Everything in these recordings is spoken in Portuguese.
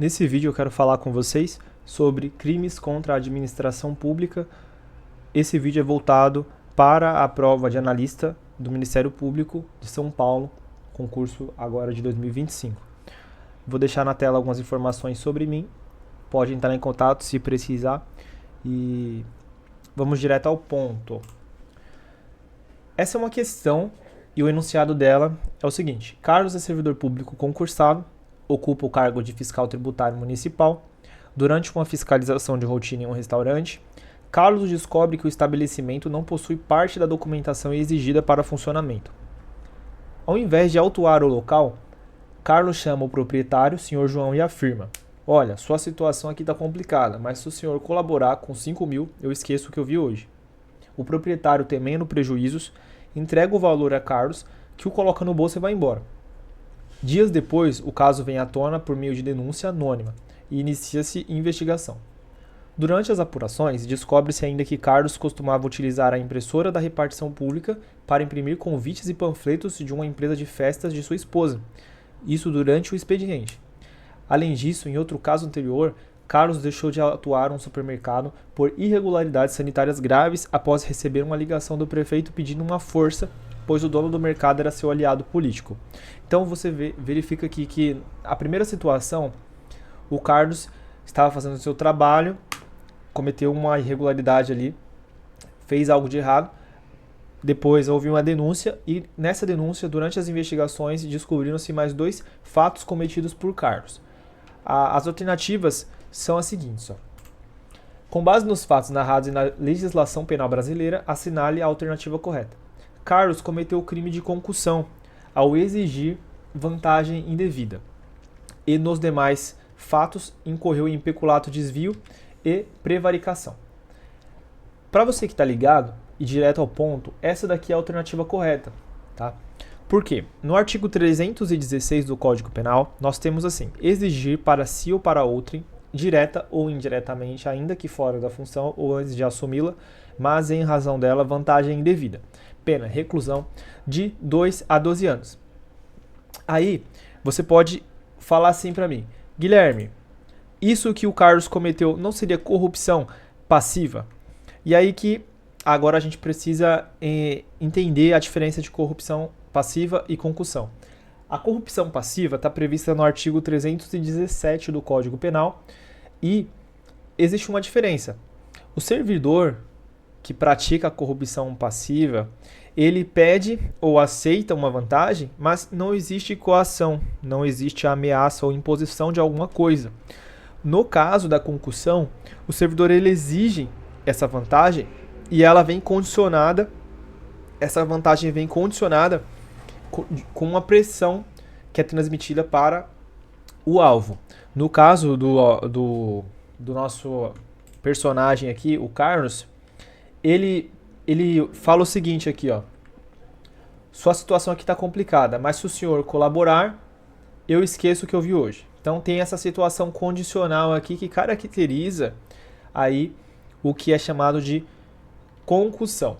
Nesse vídeo eu quero falar com vocês sobre crimes contra a administração pública. Esse vídeo é voltado para a prova de analista do Ministério Público de São Paulo, concurso agora de 2025. Vou deixar na tela algumas informações sobre mim, pode entrar em contato se precisar e vamos direto ao ponto. Essa é uma questão e o enunciado dela é o seguinte: Carlos é servidor público concursado, ocupa o cargo de fiscal tributário municipal. Durante uma fiscalização de rotina em um restaurante, Carlos descobre que o estabelecimento não possui parte da documentação exigida para funcionamento. Ao invés de autuar o local, Carlos chama o proprietário, Sr. João, e afirma: olha, sua situação aqui está complicada, mas se o senhor colaborar com 5.000, eu esqueço o que eu vi hoje. O proprietário, temendo prejuízos, entrega o valor a Carlos, que o coloca no bolso e vai embora. Dias depois, o caso vem à tona por meio de denúncia anônima e inicia-se investigação. Durante as apurações, descobre-se ainda que Carlos costumava utilizar a impressora da repartição pública para imprimir convites e panfletos de uma empresa de festas de sua esposa, isso durante o expediente. Além disso, em outro caso anterior, Carlos deixou de atuar em um supermercado por irregularidades sanitárias graves após receber uma ligação do prefeito pedindo uma força, pois o dono do mercado era seu aliado político. Então você verifica aqui que a primeira situação, o Carlos estava fazendo o seu trabalho, cometeu uma irregularidade ali, fez algo de errado, depois houve uma denúncia e nessa denúncia, durante as investigações, descobriram-se mais 2 fatos cometidos por Carlos. As alternativas são as seguintes. Com base nos fatos narrados e na legislação penal brasileira, assinale a alternativa correta. Carlos cometeu o crime de concussão ao exigir vantagem indevida. E nos demais fatos, incorreu em peculato desvio e prevaricação. Para você que está ligado e direto ao ponto, essa daqui é a alternativa correta, tá? Por quê? No artigo 316 do Código Penal, nós temos assim: exigir para si ou para outrem, direta ou indiretamente, ainda que fora da função ou antes de assumi-la, mas em razão dela, vantagem indevida. Pena, reclusão de 2 a 12 anos. Aí, você pode falar assim para mim: Guilherme, isso que o Carlos cometeu não seria corrupção passiva? E aí que agora a gente precisa entender a diferença de corrupção passiva e concussão. A corrupção passiva está prevista no artigo 317 do Código Penal e existe uma diferença. O servidor que pratica a corrupção passiva, ele pede ou aceita uma vantagem, mas não existe coação, não existe ameaça ou imposição de alguma coisa. No caso da concussão, o servidor ele exige essa vantagem e ela vem condicionada, essa vantagem vem condicionada com uma pressão que é transmitida para o alvo. No caso do nosso personagem aqui, o Carlos, ele fala o seguinte aqui, ó: sua situação aqui está complicada, mas se o senhor colaborar, eu esqueço o que eu vi hoje. Então tem essa situação condicional aqui que caracteriza aí o que é chamado de concussão.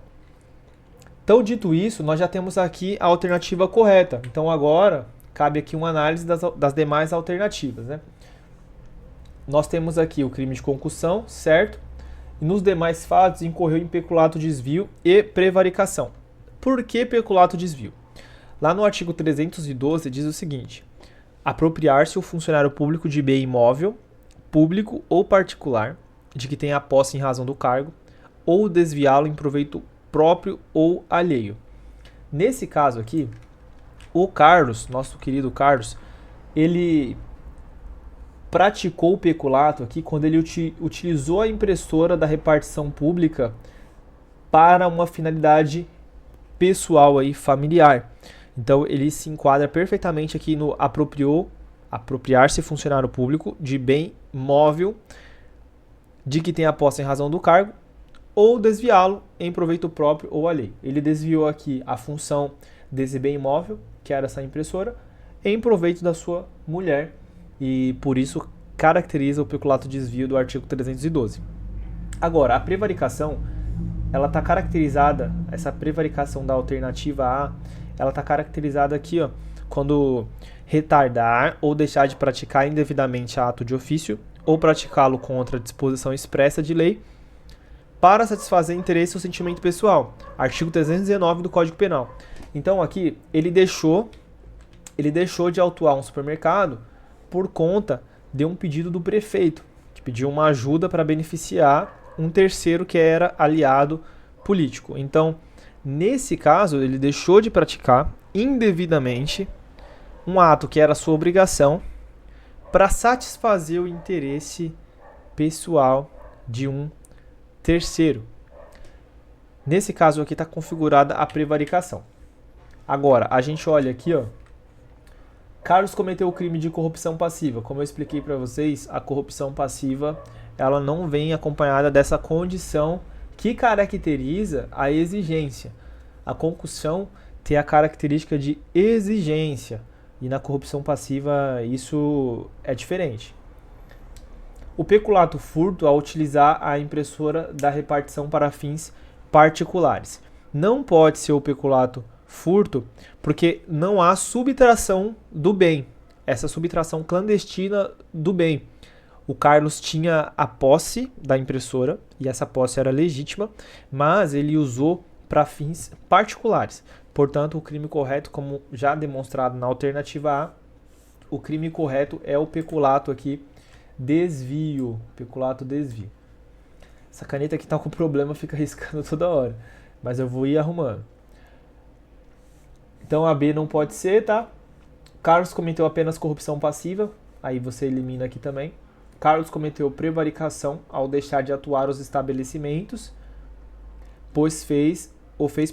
Então, dito isso, nós já temos aqui a alternativa correta. Então agora cabe aqui uma análise das demais alternativas, né? Nós temos aqui o crime de concussão, certo? E nos demais fatos incorreu em peculato desvio e prevaricação. Por que peculato desvio? Lá no artigo 312 diz o seguinte: apropriar-se o funcionário público de bem imóvel, público ou particular, de que tenha posse em razão do cargo, ou desviá-lo em proveito próprio ou alheio. Nesse caso aqui, o Carlos, nosso querido Carlos, ele praticou o peculato aqui quando ele utilizou a impressora da repartição pública para uma finalidade pessoal aí, familiar. Então ele se enquadra perfeitamente aqui no apropriar-se funcionário público de bem móvel de que tenha posse em razão do cargo ou desviá-lo em proveito próprio ou alheio. Ele desviou aqui a função desse bem imóvel, que era essa impressora, em proveito da sua mulher e por isso caracteriza o peculato desvio do artigo 312. Agora, a prevaricação, ela está caracterizada, essa prevaricação da alternativa A, ela está caracterizada aqui, ó, quando retardar ou deixar de praticar indevidamente ato de ofício ou praticá-lo contra a disposição expressa de lei para satisfazer interesse ou sentimento pessoal. Artigo 319 do Código Penal. Então aqui ele deixou de autuar um supermercado por conta de um pedido do prefeito, que pediu uma ajuda para beneficiar um terceiro que era aliado político. Então, nesse caso, ele deixou de praticar indevidamente um ato que era sua obrigação para satisfazer o interesse pessoal de um terceiro. Nesse caso aqui está configurada a prevaricação. Agora, a gente olha aqui, ó. Carlos cometeu o crime de corrupção passiva. Como eu expliquei para vocês, a corrupção passiva ela não vem acompanhada dessa condição que caracteriza a exigência. A concussão tem a característica de exigência e na corrupção passiva isso é diferente. O peculato furto ao utilizar a impressora da repartição para fins particulares. Não pode ser o peculato furto porque não há subtração do bem, essa subtração clandestina do bem. O Carlos tinha a posse da impressora e essa posse era legítima, mas ele usou para fins particulares. Portanto, o crime correto, como já demonstrado na alternativa A, o crime correto é o peculato aqui, desvio, peculato desvio. Essa caneta aqui tá com problema, fica riscando toda hora, mas eu vou ir arrumando. Então a B não pode ser, tá? Carlos cometeu apenas corrupção passiva, aí você elimina aqui também. Carlos cometeu prevaricação ao deixar de atuar os estabelecimentos, pois fez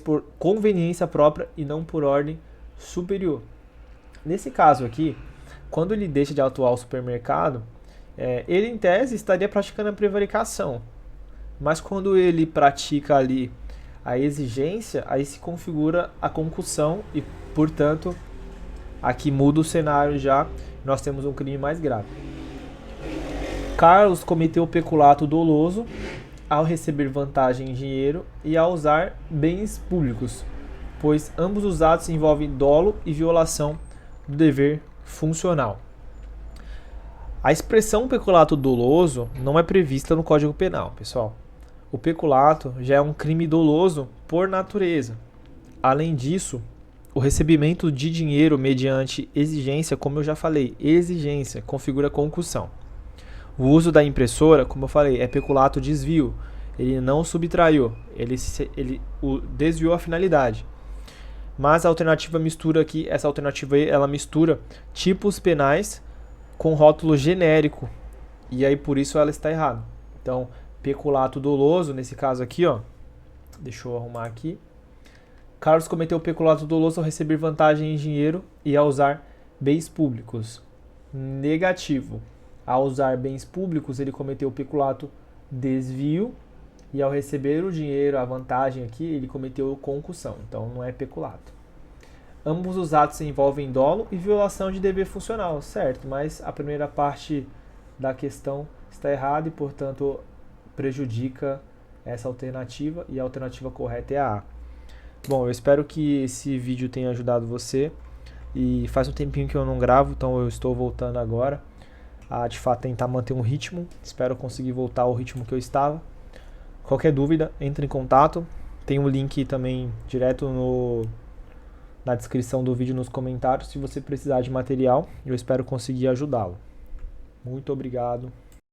por conveniência própria e não por ordem superior. Nesse caso aqui, quando ele deixa de atuar o supermercado, ele em tese estaria praticando a prevaricação, mas quando ele pratica ali a exigência, aí se configura a concussão e, portanto, aqui muda o cenário já, nós temos um crime mais grave. Carlos cometeu o peculato doloso ao receber vantagem em dinheiro e ao usar bens públicos, pois ambos os atos envolvem dolo e violação do dever funcional. A expressão peculato doloso não é prevista no Código Penal, pessoal. O peculato já é um crime doloso por natureza. Além disso, o recebimento de dinheiro mediante exigência, como eu já falei, exigência configura concussão. O uso da impressora, como eu falei, é peculato desvio. Ele não subtraiu, ele desviou a finalidade. Mas a alternativa mistura aqui, essa alternativa aí, ela mistura tipos penais com rótulo genérico. E aí por isso ela está errada. Então, peculato doloso, nesse caso aqui, ó. Deixa eu arrumar aqui. Carlos cometeu peculato doloso ao receber vantagem em dinheiro e ao usar bens públicos. Negativo. Ao usar bens públicos, ele cometeu peculato desvio e ao receber o dinheiro, a vantagem aqui, ele cometeu concussão. Então não é peculato. Ambos os atos envolvem dolo e violação de dever funcional, certo? Mas a primeira parte da questão está errada e, portanto, prejudica essa alternativa e a alternativa correta é a A. Bom, eu espero que esse vídeo tenha ajudado você e faz um tempinho que eu não gravo, então eu estou voltando agora a de fato tentar manter um ritmo, espero conseguir voltar ao ritmo que eu estava. Qualquer dúvida, entre em contato, tem um link também direto na descrição do vídeo nos comentários se você precisar de material, eu espero conseguir ajudá-lo. Muito obrigado.